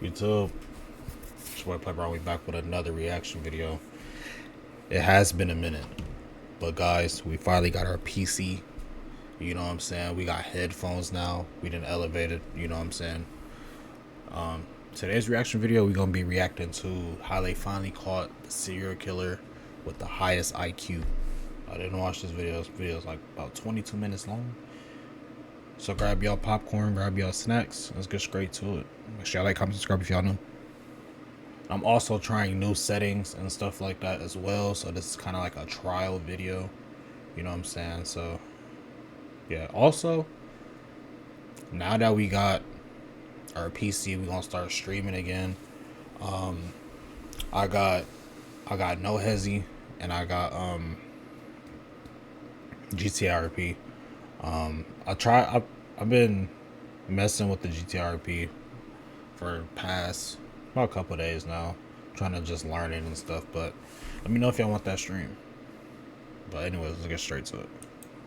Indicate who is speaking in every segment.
Speaker 1: YouTube, it's your boy Playboi. We back with another reaction video. It has been a minute, but guys, we finally got our PC. You know what I'm saying? We got headphones now. We done elevated. You know what I'm saying? Today's reaction video, we're gonna be reacting to how they finally caught the serial killer with the highest IQ. I didn't watch this video. This video is like about 22 minutes long. So grab y'all popcorn, grab y'all snacks. Let's get straight to it. Make sure y'all like, comment, subscribe if y'all new. I'm also trying new settings and stuff like that as well. So this is kind of like a trial video. You know what I'm saying? So yeah. Also, now that we got our PC, we're gonna start streaming again. I got No Hezi and I got GTRP. I've been messing with the GTRP for past about a couple days now, trying to just learn it and stuff. But let me know if y'all want that stream. But anyways, let's get straight to it.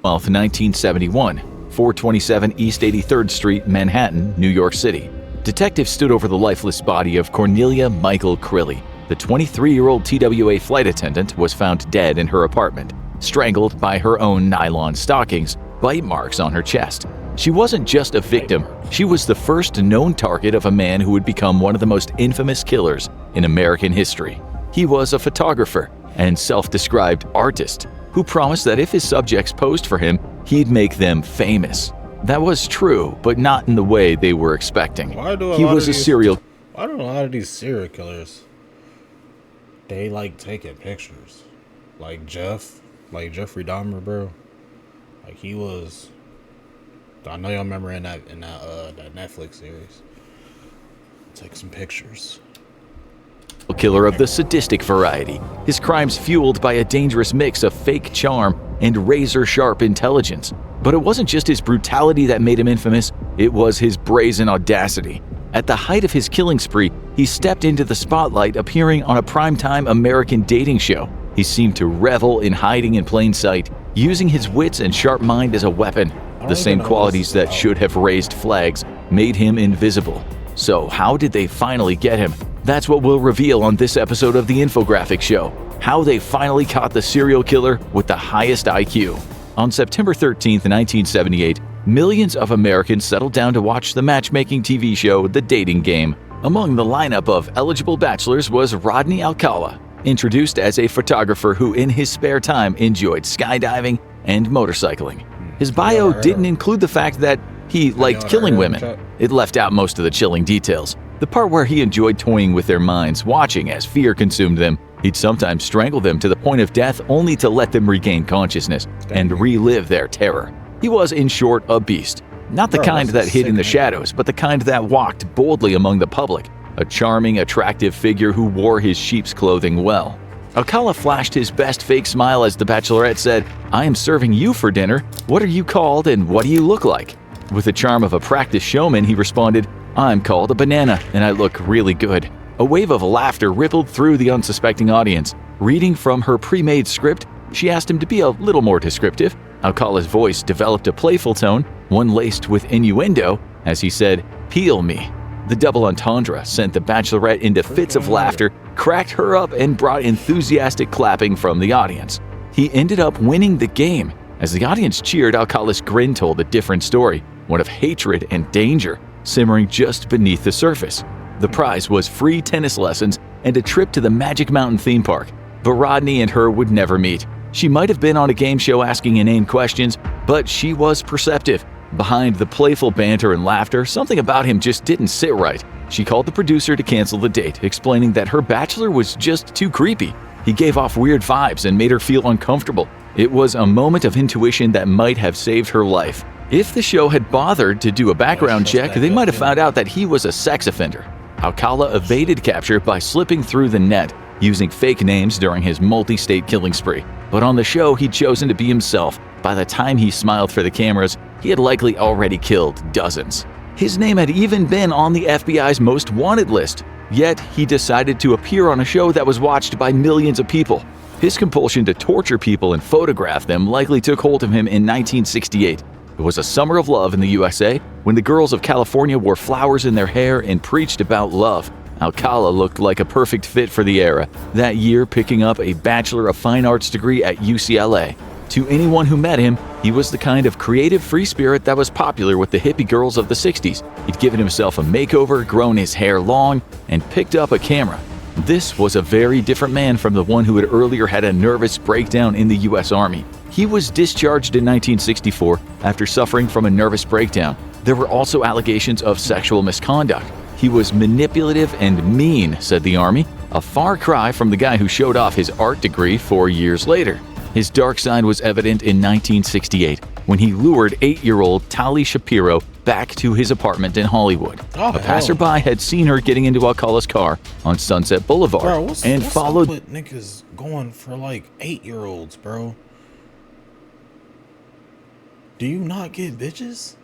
Speaker 2: 1971, 427 East 83rd Street, Manhattan, New York City. Detectives stood over the lifeless body of Cornelia Michael Crilly. The 23-year-old TWA flight attendant was found dead in her apartment, strangled by her own nylon stockings, bite marks on her chest. She wasn't just a victim, she was the first known target of a man who would become one of the most infamous killers in American history. He was a photographer and self-described artist who promised that if his subjects posed for him, he'd make them famous. That was true, but not in the way they were expecting. He was a serial...
Speaker 1: Why do a lot of these serial killers, they like taking pictures? Like Jeffrey Dahmer, bro. Like he was... I know y'all remember in that Netflix series. Take some pictures.
Speaker 2: Killer of the sadistic variety. His crimes fueled by a dangerous mix of fake charm and razor-sharp intelligence. But it wasn't just his brutality that made him infamous, it was his brazen audacity. At the height of his killing spree, he stepped into the spotlight appearing on a primetime American dating show. He seemed to revel in hiding in plain sight, using his wits and sharp mind as a weapon. The same qualities that should have raised flags made him invisible. So how did they finally get him? That's what we'll reveal on this episode of the Infographic Show. How they finally caught the serial killer with the highest IQ. On September 13, 1978, millions of Americans settled down to watch the matchmaking TV show The Dating Game. Among the lineup of eligible bachelors was Rodney Alcala, introduced as a photographer who in his spare time enjoyed skydiving and motorcycling. His bio didn't include the fact that he liked killing women. It left out most of the chilling details. The part where he enjoyed toying with their minds, watching as fear consumed them. He'd sometimes strangle them to the point of death only to let them regain consciousness and relive their terror. He was, in short, a beast. Not the kind that hid in the shadows, but the kind that walked boldly among the public. A charming, attractive figure who wore his sheep's clothing well. Alcala flashed his best fake smile as the Bachelorette said, "I am serving you for dinner. What are you called and what do you look like?" With the charm of a practiced showman, he responded, "I'm called a banana and I look really good." A wave of laughter rippled through the unsuspecting audience. Reading from her pre-made script, she asked him to be a little more descriptive. Alcala's voice developed a playful tone, one laced with innuendo, as he said, "Peel me." The double entendre sent the Bachelorette into fits of laughter, cracked her up, and brought enthusiastic clapping from the audience. He ended up winning the game. As the audience cheered, Alcala's grin told a different story, one of hatred and danger, simmering just beneath the surface. The prize was free tennis lessons and a trip to the Magic Mountain theme park. But Rodney and her would never meet. She might have been on a game show asking inane questions, but she was perceptive. Behind the playful banter and laughter, something about him just didn't sit right. She called the producer to cancel the date, explaining that her bachelor was just too creepy. He gave off weird vibes and made her feel uncomfortable. It was a moment of intuition that might have saved her life. If the show had bothered to do a background check, they might have found out that he was a sex offender. Alcala evaded capture by slipping through the net, using fake names during his multi-state killing spree. But on the show, he'd chosen to be himself. By the time he smiled for the cameras, he had likely already killed dozens. His name had even been on the FBI's most wanted list. Yet, he decided to appear on a show that was watched by millions of people. His compulsion to torture people and photograph them likely took hold of him in 1968. It was a summer of love in the USA, When the girls of California wore flowers in their hair and preached about love, Alcala looked like a perfect fit for the era, that year picking up a Bachelor of Fine Arts degree at UCLA. To anyone who met him, he was the kind of creative free spirit that was popular with the hippie girls of the 60s. He'd given himself a makeover, grown his hair long, and picked up a camera. This was a very different man from the one who had earlier had a nervous breakdown in the U.S. Army. He was discharged in 1964 after suffering from a nervous breakdown. There were also allegations of sexual misconduct. He was manipulative and mean, said the Army, a far cry from the guy who showed off his art degree 4 years later. His dark side was evident in 1968 when he lured 8-year-old Tali Shapiro back to his apartment in Hollywood. A passerby had seen her getting into Alcala's car on Sunset Boulevard and followed.
Speaker 1: What's up with niggas going for like 8-year-olds, bro? Do you not get bitches?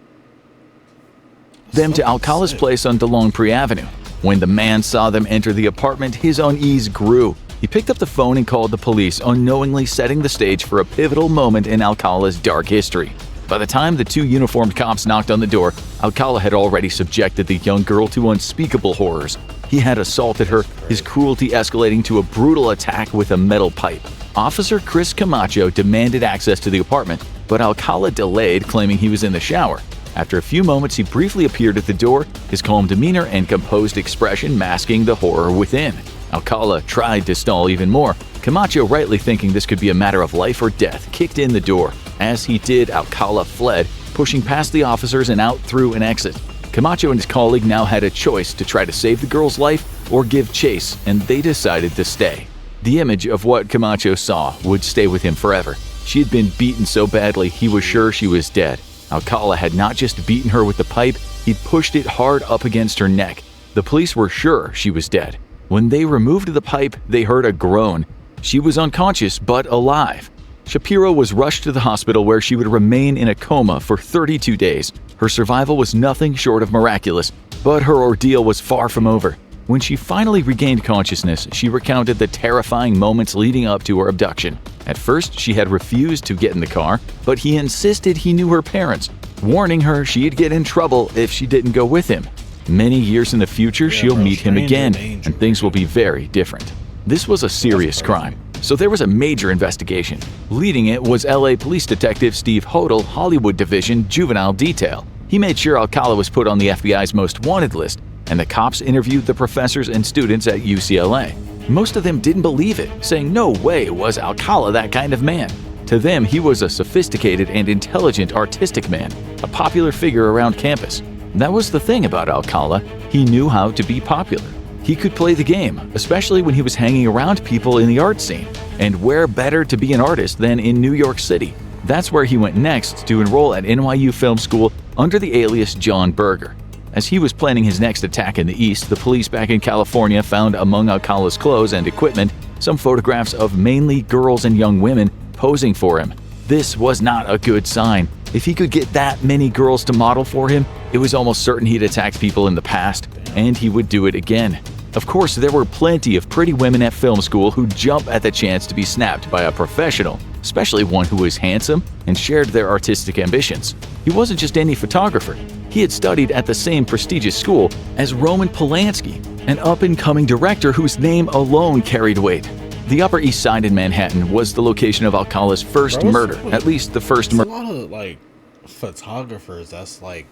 Speaker 2: Them to Alcala's place on DeLongpre Avenue. When the man saw them enter the apartment, his unease grew. He picked up the phone and called the police, unknowingly setting the stage for a pivotal moment in Alcala's dark history. By the time the two uniformed cops knocked on the door, Alcala had already subjected the young girl to unspeakable horrors. He had assaulted her, his cruelty escalating to a brutal attack with a metal pipe. Officer Chris Camacho demanded access to the apartment, but Alcala delayed, claiming he was in the shower. After a few moments, he briefly appeared at the door, his calm demeanor and composed expression masking the horror within. Alcala tried to stall even more. Camacho, rightly thinking this could be a matter of life or death, kicked in the door. As he did, Alcala fled, pushing past the officers and out through an exit. Camacho and his colleague now had a choice to try to save the girl's life or give chase, and they decided to stay. The image of what Camacho saw would stay with him forever. She had been beaten so badly he was sure she was dead. Alcala had not just beaten her with the pipe, he'd pushed it hard up against her neck. The police were sure she was dead. When they removed the pipe, they heard a groan. She was unconscious but alive. Shapiro was rushed to the hospital where she would remain in a coma for 32 days. Her survival was nothing short of miraculous, but her ordeal was far from over. When she finally regained consciousness, she recounted the terrifying moments leading up to her abduction. At first, she had refused to get in the car, but he insisted he knew her parents, warning her she'd get in trouble if she didn't go with him. Many years in the future, she'll meet him again, and things will be very different. This was a serious crime, so there was a major investigation. Leading it was LA Police Detective Steve Hodel, Hollywood Division Juvenile Detail. He made sure Alcala was put on the FBI's most wanted list, and the cops interviewed the professors and students at UCLA. Most of them didn't believe it, saying no way was Alcala that kind of man. To them, he was a sophisticated and intelligent artistic man, a popular figure around campus. That was the thing about Alcala, he knew how to be popular. He could play the game, especially when he was hanging around people in the art scene. And where better to be an artist than in New York City? That's where he went next to enroll at NYU Film School under the alias John Berger. As he was planning his next attack in the East, the police back in California found among Alcala's clothes and equipment some photographs of mainly girls and young women posing for him. This was not a good sign. If he could get that many girls to model for him, it was almost certain he'd attacked people in the past, and he would do it again. Of course, there were plenty of pretty women at film school who'd jump at the chance to be snapped by a professional, especially one who was handsome and shared their artistic ambitions. He wasn't just any photographer. He had studied at the same prestigious school as Roman Polanski, an up-and-coming director whose name alone carried weight. The Upper East Side in Manhattan was the location of Alcala's first murder, at least the first murder.
Speaker 1: A lot of, like, photographers that's, like,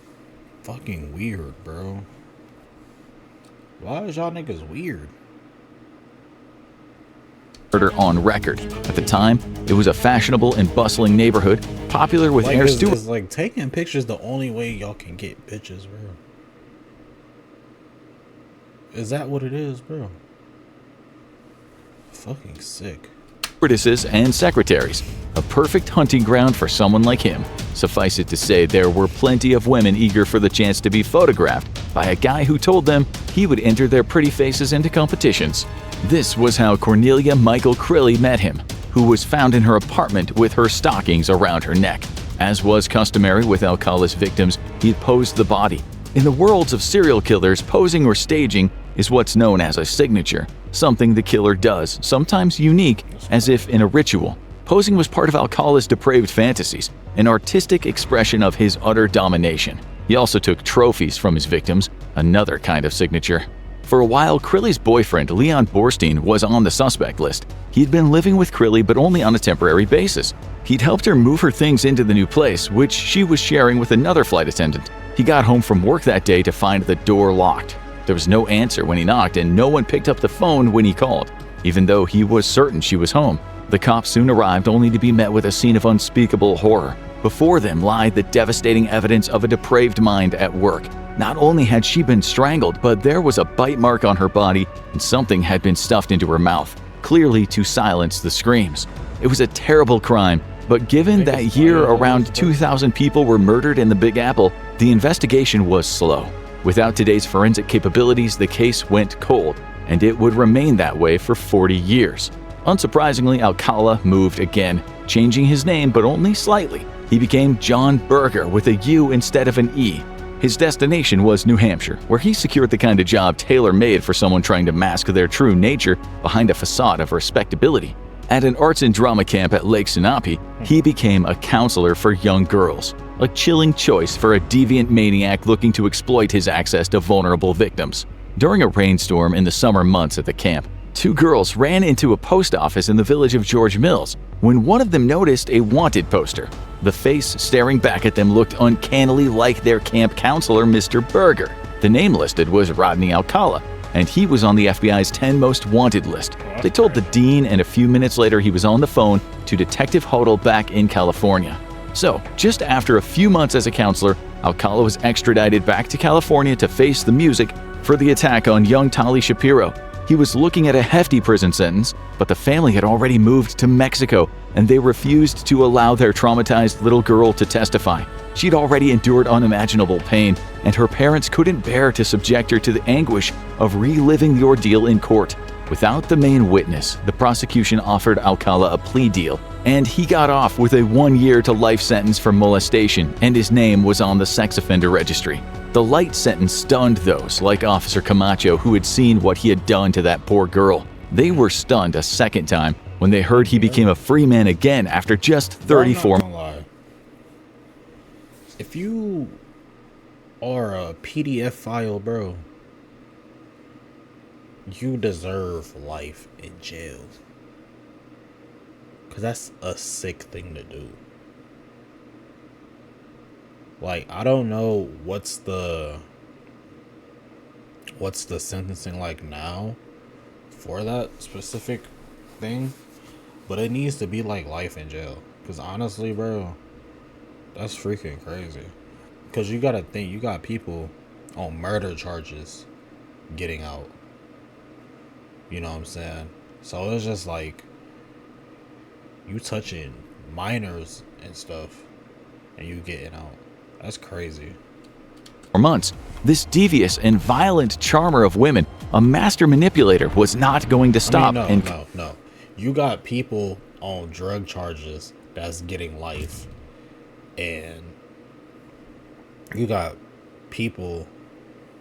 Speaker 1: fucking weird, bro. Why is y'all niggas weird?
Speaker 2: Murder on record. At the time, it was a fashionable and bustling neighborhood, popular with
Speaker 1: Like,
Speaker 2: air steward.
Speaker 1: is like taking pictures the only way y'all can get bitches, bro? Is that what it is, bro? Fucking sick.
Speaker 2: Stewardesses and secretaries, a perfect hunting ground for someone like him. Suffice it to say, there were plenty of women eager for the chance to be photographed by a guy who told them he would enter their pretty faces into competitions. This was how Cornelia Michael Crilly met him, who was found in her apartment with her stockings around her neck. As was customary with Alcala's victims, he'd posed the body. In the worlds of serial killers, posing or staging is what's known as a signature, something the killer does, sometimes unique, as if in a ritual. Posing was part of Alcala's depraved fantasies, an artistic expression of his utter domination. He also took trophies from his victims, another kind of signature. For a while, Crilly's boyfriend, Leon Borstein, was on the suspect list. He'd been living with Crilly, but only on a temporary basis. He'd helped her move her things into the new place, which she was sharing with another flight attendant. He got home from work that day to find the door locked. There was no answer when he knocked, and no one picked up the phone when he called, even though he was certain she was home. The cops soon arrived, only to be met with a scene of unspeakable horror. Before them lied the devastating evidence of a depraved mind at work. Not only had she been strangled, but there was a bite mark on her body and something had been stuffed into her mouth, clearly to silence the screams. It was a terrible crime, but given that year around 2,000 people were murdered in the Big Apple, the investigation was slow. Without today's forensic capabilities, the case went cold, and it would remain that way for 40 years. Unsurprisingly, Alcala moved again, changing his name but only slightly. He became John Berger with a U instead of an E. His destination was New Hampshire, where he secured the kind of job tailor-made for someone trying to mask their true nature behind a facade of respectability. At an arts and drama camp at Lake Sinape, he became a counselor for young girls, a chilling choice for a deviant maniac looking to exploit his access to vulnerable victims. During a rainstorm in the summer months at the camp, two girls ran into a post office in the village of George Mills when one of them noticed a wanted poster. The face staring back at them looked uncannily like their camp counselor, Mr. Berger. The name listed was Rodney Alcala, and he was on the FBI's 10 most wanted list. They told the dean, and a few minutes later he was on the phone to Detective Hodel back in California. So, just after a few months as a counselor, Alcala was extradited back to California to face the music for the attack on young Tali Shapiro. He was looking at a hefty prison sentence, but the family had already moved to Mexico, and they refused to allow their traumatized little girl to testify. She'd already endured unimaginable pain, and her parents couldn't bear to subject her to the anguish of reliving the ordeal in court. Without the main witness, the prosecution offered Alcala a plea deal, and he got off with a 1-year to life sentence for molestation, and his name was on the sex offender registry. The light sentence stunned those like Officer Camacho who had seen what he had done to that poor girl. They were stunned a second time when they heard he became a free man again after just 34 months.
Speaker 1: If you are a PDF file, bro, you deserve life in jail. Because that's a sick thing to do. Like, I don't know what's the sentencing like now for that specific thing, but it needs to be like life in jail. Because honestly, bro, that's freaking crazy. Because you gotta think, you got people on murder charges getting out. You know what I'm saying? So it's just like, you touching minors and stuff, and you getting out. That's crazy.
Speaker 2: For months, this devious and violent charmer of women, a master manipulator, was not going to stop.
Speaker 1: No. You got people on drug charges that's getting life, and you got people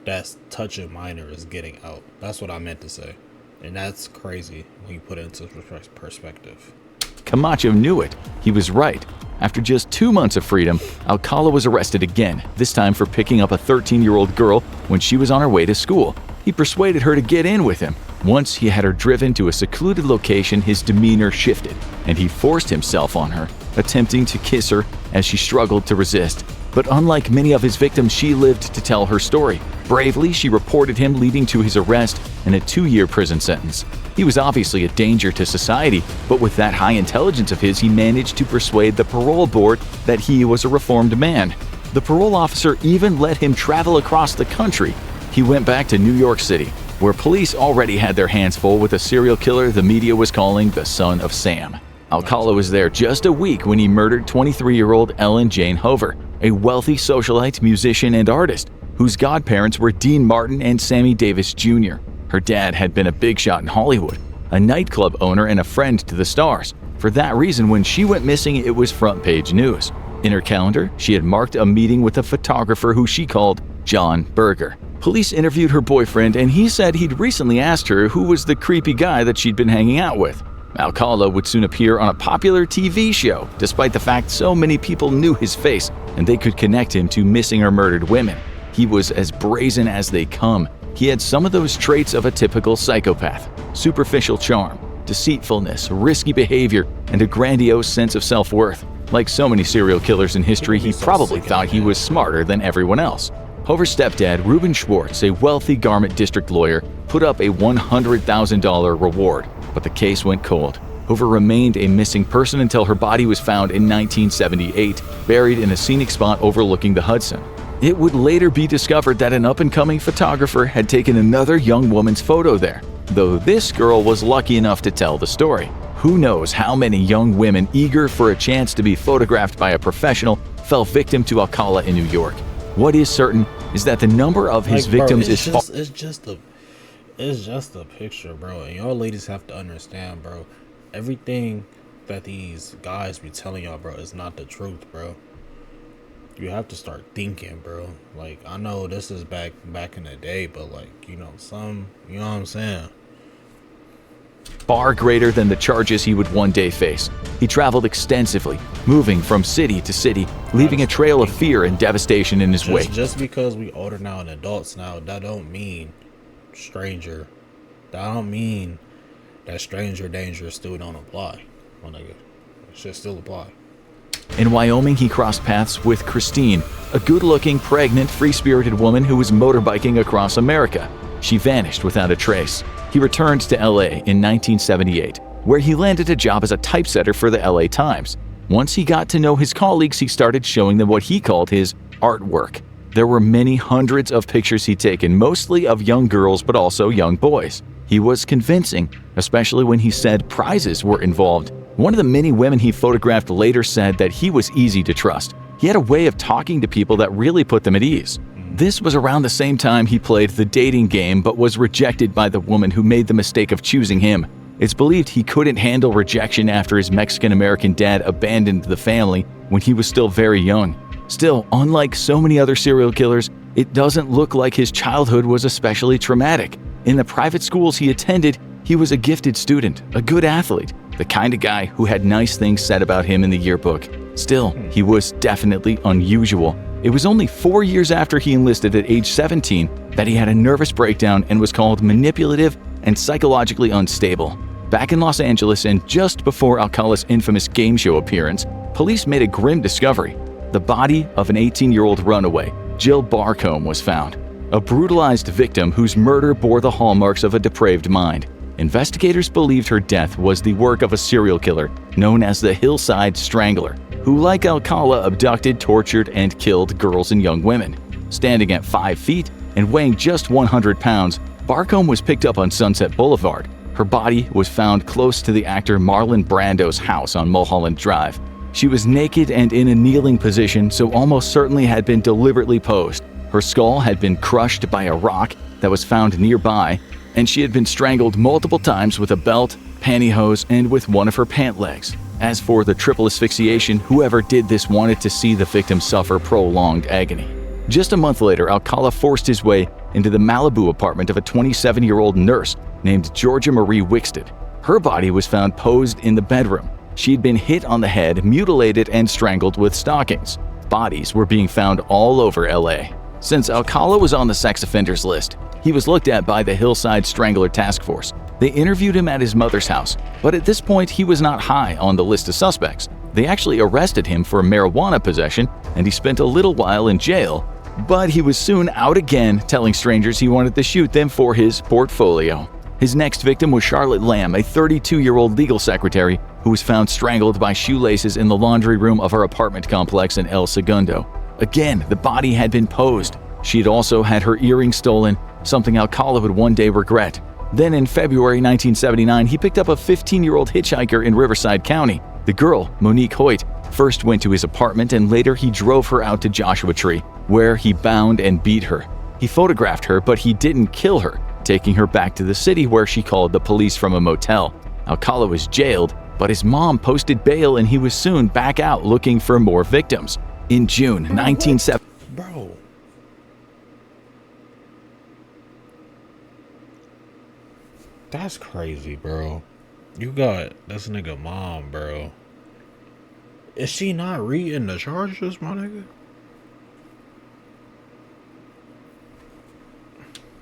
Speaker 1: that's touching minors getting out. That's what I meant to say. And that's crazy when you put it into perspective.
Speaker 2: Camacho knew it. He was right. After just 2 months of freedom, Alcala was arrested again, this time for picking up a 13-year-old girl when she was on her way to school. He persuaded her to get in with him. Once he had her driven to a secluded location, his demeanor shifted, and he forced himself on her, attempting to kiss her as she struggled to resist. But unlike many of his victims, she lived to tell her story. Bravely, she reported him, leading to his arrest and a 2-year prison sentence. He was obviously a danger to society, but with that high intelligence of his, he managed to persuade the parole board that he was a reformed man. The parole officer even let him travel across the country. He went back to New York City, where police already had their hands full with a serial killer the media was calling the Son of Sam. Alcala was there just a week when he murdered 23-year-old Ellen Jane Hover, a wealthy socialite, musician, and artist, whose godparents were Dean Martin and Sammy Davis Jr. Her dad had been a big shot in Hollywood, a nightclub owner and a friend to the stars. For that reason, when she went missing, it was front-page news. In her calendar, she had marked a meeting with a photographer who she called John Berger. Police interviewed her boyfriend, and he said he'd recently asked her who was the creepy guy that she'd been hanging out with. Alcala would soon appear on a popular TV show, despite the fact so many people knew his face and they could connect him to missing or murdered women. He was as brazen as they come. He had some of those traits of a typical psychopath: superficial charm, deceitfulness, risky behavior, and a grandiose sense of self-worth. Like so many serial killers in history, he probably thought he was smarter than everyone else. Hover's stepdad, Reuben Schwartz, a wealthy Garment District lawyer, put up a $100,000 reward, but the case went cold. Hover remained a missing person until her body was found in 1978, buried in a scenic spot overlooking the Hudson. It would later be discovered that an up-and-coming photographer had taken another young woman's photo there, though this girl was lucky enough to tell the story. Who knows how many young women eager for a chance to be photographed by a professional fell victim to Alcala in New York. What is certain is that the number of his victims is far.
Speaker 1: It's just a picture, bro. And y'all ladies have to understand, bro. Everything that these guys be telling y'all, bro, is not the truth, bro. You have to start thinking, bro. Like, I know this is back in the day, but like, you know what I'm saying?
Speaker 2: Far greater than the charges he would one day face. He traveled extensively, moving from city to city, leaving a trail of fear and devastation in his wake.
Speaker 1: Just because we older now and adults now, that don't mean stranger. That don't mean that stranger danger still don't apply. My nigga, it should still apply.
Speaker 2: In Wyoming, he crossed paths with Christine, a good-looking, pregnant, free-spirited woman who was motorbiking across America. She vanished without a trace. He returned to LA in 1978, where he landed a job as a typesetter for the LA Times. Once he got to know his colleagues, he started showing them what he called his artwork. There were many hundreds of pictures he'd taken, mostly of young girls but also young boys. He was convincing, especially when he said prizes were involved. One of the many women he photographed later said that he was easy to trust. He had a way of talking to people that really put them at ease. This was around the same time he played the dating game but was rejected by the woman who made the mistake of choosing him. It's believed he couldn't handle rejection after his Mexican-American dad abandoned the family when he was still very young. Still, unlike so many other serial killers, it doesn't look like his childhood was especially traumatic. In the private schools he attended, he was a gifted student, a good athlete, the kind of guy who had nice things said about him in the yearbook. Still, he was definitely unusual. It was only 4 years after he enlisted at age 17 that he had a nervous breakdown and was called manipulative and psychologically unstable. Back in Los Angeles and just before Alcala's infamous game show appearance, police made a grim discovery. The body of an 18-year-old runaway, Jill Barcombe, was found. A brutalized victim whose murder bore the hallmarks of a depraved mind. Investigators believed her death was the work of a serial killer known as the Hillside Strangler, who, like Alcala, abducted, tortured, and killed girls and young women. Standing at 5 feet and weighing just 100 pounds, Barcombe was picked up on Sunset Boulevard. Her body was found close to the actor Marlon Brando's house on Mulholland Drive. She was naked and in a kneeling position, so almost certainly had been deliberately posed. Her skull had been crushed by a rock that was found nearby, and she had been strangled multiple times with a belt, pantyhose, and with one of her pant legs. As for the triple asphyxiation, whoever did this wanted to see the victim suffer prolonged agony. Just a month later, Alcala forced his way into the Malibu apartment of a 27-year-old nurse named Georgia Marie Wickstead. Her body was found posed in the bedroom. She'd been hit on the head, mutilated, and strangled with stockings. Bodies were being found all over LA. Since Alcala was on the sex offenders list, he was looked at by the Hillside Strangler Task Force. They interviewed him at his mother's house, but at this point he was not high on the list of suspects. They actually arrested him for marijuana possession, and he spent a little while in jail, but he was soon out again, telling strangers he wanted to shoot them for his portfolio. His next victim was Charlotte Lamb, a 32-year-old legal secretary who was found strangled by shoelaces in the laundry room of her apartment complex in El Segundo. Again, the body had been posed. She had also had her earrings stolen, something Alcala would one day regret. Then in February 1979, he picked up a 15-year-old hitchhiker in Riverside County. The girl, Monique Hoyt, first went to his apartment and later he drove her out to Joshua Tree, where he bound and beat her. He photographed her, but he didn't kill her, taking her back to the city where she called the police from a motel. Alcala was jailed, but his mom posted bail and he was soon back out looking for more victims. In June 1970,
Speaker 1: Bro. That's crazy, bro. You got this nigga mom, bro. Is she not reading the charges, my nigga?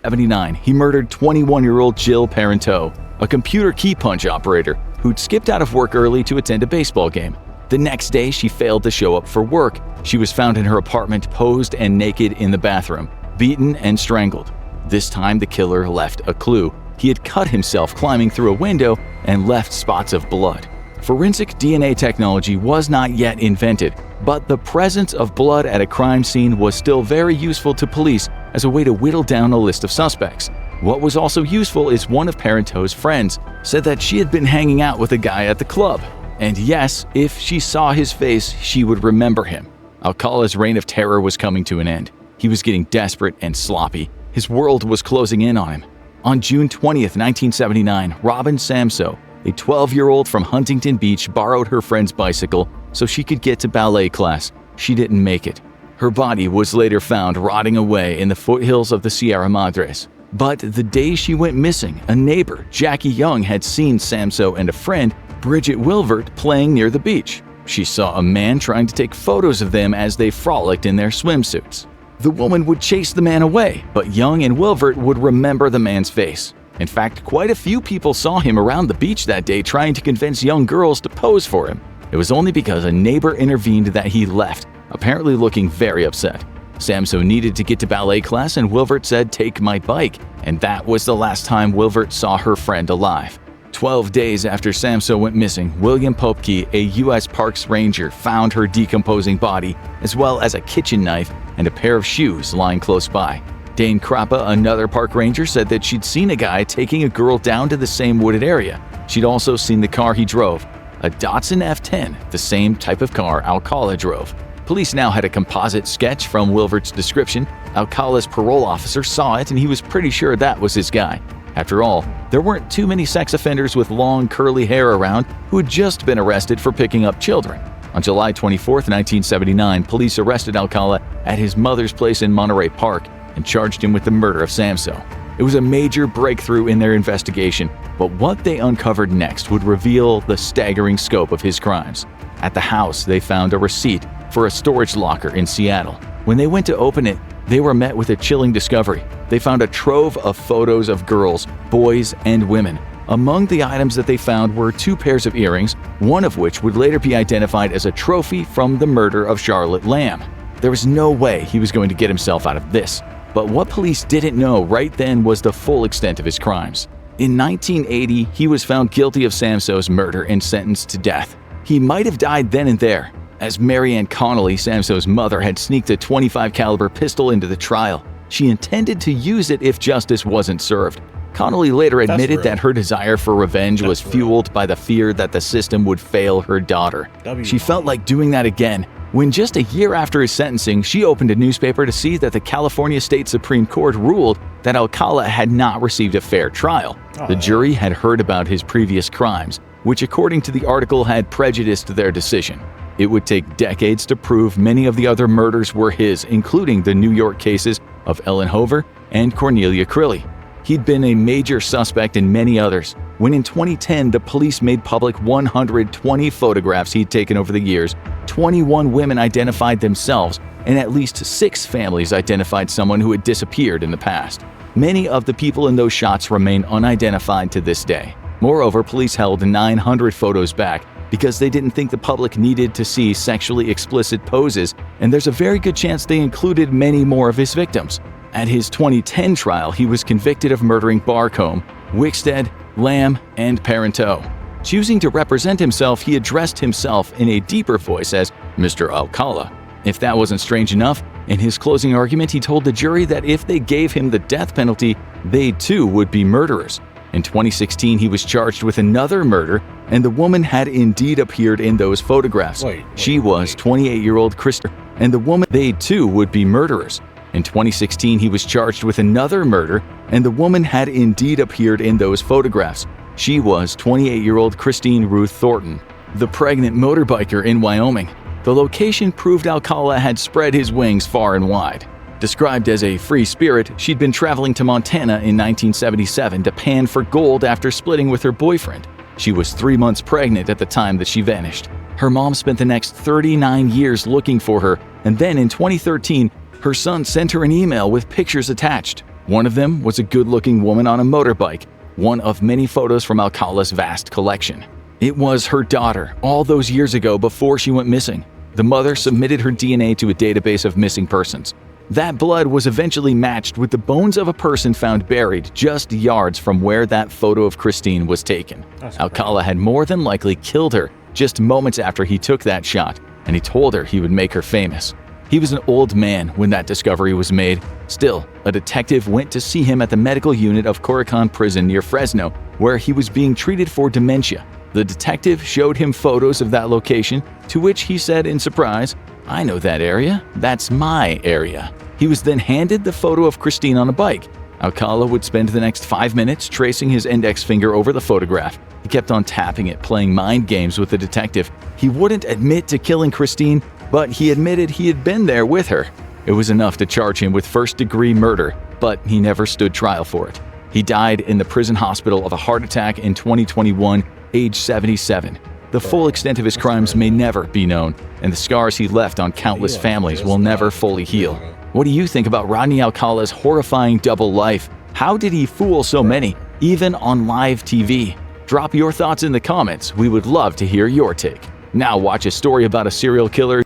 Speaker 2: 79, he murdered 21-year-old Jill Parenteau, a computer key punch operator who'd skipped out of work early to attend a baseball game. The next day, she failed to show up for work. She was found in her apartment, posed and naked in the bathroom, beaten and strangled. This time, the killer left a clue. He had cut himself climbing through a window and left spots of blood. Forensic DNA technology was not yet invented, but the presence of blood at a crime scene was still very useful to police as a way to whittle down a list of suspects. What was also useful is one of Parenteau's friends said that she had been hanging out with a guy at the club. And yes, if she saw his face, she would remember him. Alcala's reign of terror was coming to an end. He was getting desperate and sloppy. His world was closing in on him. On June 20th, 1979, Robin Samso, a 12-year-old from Huntington Beach, borrowed her friend's bicycle so she could get to ballet class. She didn't make it. Her body was later found rotting away in the foothills of the Sierra Madres. But the day she went missing, a neighbor, Jackie Young, had seen Samso and a friend, Bridget Wilvert, playing near the beach. She saw a man trying to take photos of them as they frolicked in their swimsuits. The woman would chase the man away, but Young and Wilvert would remember the man's face. In fact, quite a few people saw him around the beach that day trying to convince young girls to pose for him. It was only because a neighbor intervened that he left, apparently looking very upset. Samso needed to get to ballet class and Wilvert said, "Take my bike," and that was the last time Wilvert saw her friend alive. 12 days after Samso went missing, William Popke, a U.S. Parks Ranger, found her decomposing body, as well as a kitchen knife and a pair of shoes lying close by. Dane Krappa, another park ranger, said that she'd seen a guy taking a girl down to the same wooded area. She'd also seen the car he drove, a Datsun F10, the same type of car Alcala drove. Police now had a composite sketch from Wilvert's description. Alcala's parole officer saw it and he was pretty sure that was his guy. After all, there weren't too many sex offenders with long curly hair around who had just been arrested for picking up children. On July 24, 1979, police arrested Alcala at his mother's place in Monterey Park and charged him with the murder of Samso. It was a major breakthrough in their investigation, but what they uncovered next would reveal the staggering scope of his crimes. At the house, they found a receipt for a storage locker in Seattle. When they went to open it, they were met with a chilling discovery. They found a trove of photos of girls, boys, and women. Among the items that they found were 2 pairs of earrings, one of which would later be identified as a trophy from the murder of Charlotte Lamb. There was no way he was going to get himself out of this. But what police didn't know right then was the full extent of his crimes. In 1980, he was found guilty of Samso's murder and sentenced to death. He might have died then and there, as Marianne Connolly, Samso's mother, had sneaked a .25 caliber pistol into the trial. She intended to use it if justice wasn't served. Connolly later admitted that her desire for revenge was fueled by the fear that the system would fail her daughter. She felt like doing that again when just a year after his sentencing, she opened a newspaper to see that the California State Supreme Court ruled that Alcala had not received a fair trial. The jury had heard about his previous crimes, which according to the article had prejudiced their decision. It would take decades to prove many of the other murders were his, including the New York cases of Ellen Hover and Cornelia Crilly. He'd been a major suspect in many others. When in 2010, the police made public 120 photographs he'd taken over the years, 21 women identified themselves, and at least 6 families identified someone who had disappeared in the past. Many of the people in those shots remain unidentified to this day. Moreover, police held 900 photos back because they didn't think the public needed to see sexually explicit poses, and there's a very good chance they included many more of his victims. At his 2010 trial, he was convicted of murdering Barcombe, Wickstead, Lamb, and Parenteau. Choosing to represent himself, he addressed himself in a deeper voice as Mr. Alcala. If that wasn't strange enough, in his closing argument, he told the jury that if they gave him the death penalty, they too would be murderers. In 2016, he was charged with another murder, and the woman had indeed appeared in those photographs. She was 28-year-old Krista, and the woman they too would be murderers. In 2016, he was charged with another murder, and the woman had indeed appeared in those photographs. She was 28-year-old Christine Ruth Thornton, the pregnant motorbiker in Wyoming. The location proved Alcala had spread his wings far and wide. Described as a free spirit, she'd been traveling to Montana in 1977 to pan for gold after splitting with her boyfriend. She was 3 months pregnant at the time that she vanished. Her mom spent the next 39 years looking for her, and then in 2013, her son sent her an email with pictures attached. One of them was a good-looking woman on a motorbike, one of many photos from Alcala's vast collection. It was her daughter, all those years ago before she went missing. The mother submitted her DNA to a database of missing persons. That blood was eventually matched with the bones of a person found buried just yards from where that photo of Christine was taken. Alcala had more than likely killed her just moments after he took that shot, and he told her he would make her famous. He was an old man when that discovery was made. Still, a detective went to see him at the medical unit of Corican prison near Fresno, where he was being treated for dementia. The detective showed him photos of that location, to which he said in surprise, "I know that area. That's my area." He was then handed the photo of Christine on a bike. Alcala would spend the next 5 minutes tracing his index finger over the photograph. He kept on tapping it, playing mind games with the detective. He wouldn't admit to killing Christine, but he admitted he had been there with her. It was enough to charge him with first-degree murder, but he never stood trial for it. He died in the prison hospital of a heart attack in 2021, age 77. The full extent of his crimes may never be known, and the scars he left on countless families will never fully heal. What do you think about Rodney Alcala's horrifying double life? How did he fool so many, even on live TV? Drop your thoughts in the comments. We would love to hear your take. Now watch a story about a serial killer.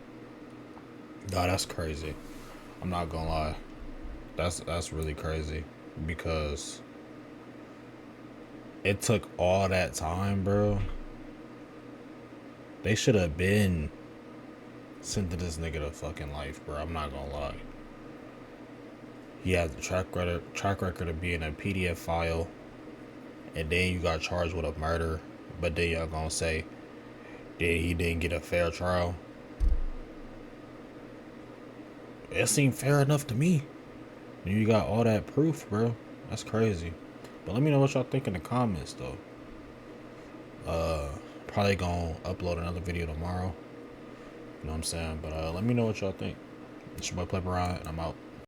Speaker 1: Nah, that's crazy. I'm not gonna lie. That's really crazy, because it took all that time, bro. They should have been sending this nigga to fucking life, bro. I'm not gonna lie. He has a track record of being a PDF file, and then you got charged with a murder, but then y'all gonna say that he didn't get a fair trial. It seemed fair enough to me. You got all that proof, bro. That's crazy. But let me know what y'all think in the comments, though. Probably gonna upload another video tomorrow. You know what I'm saying? But let me know what y'all think. It's your boy Playboi, and I'm out.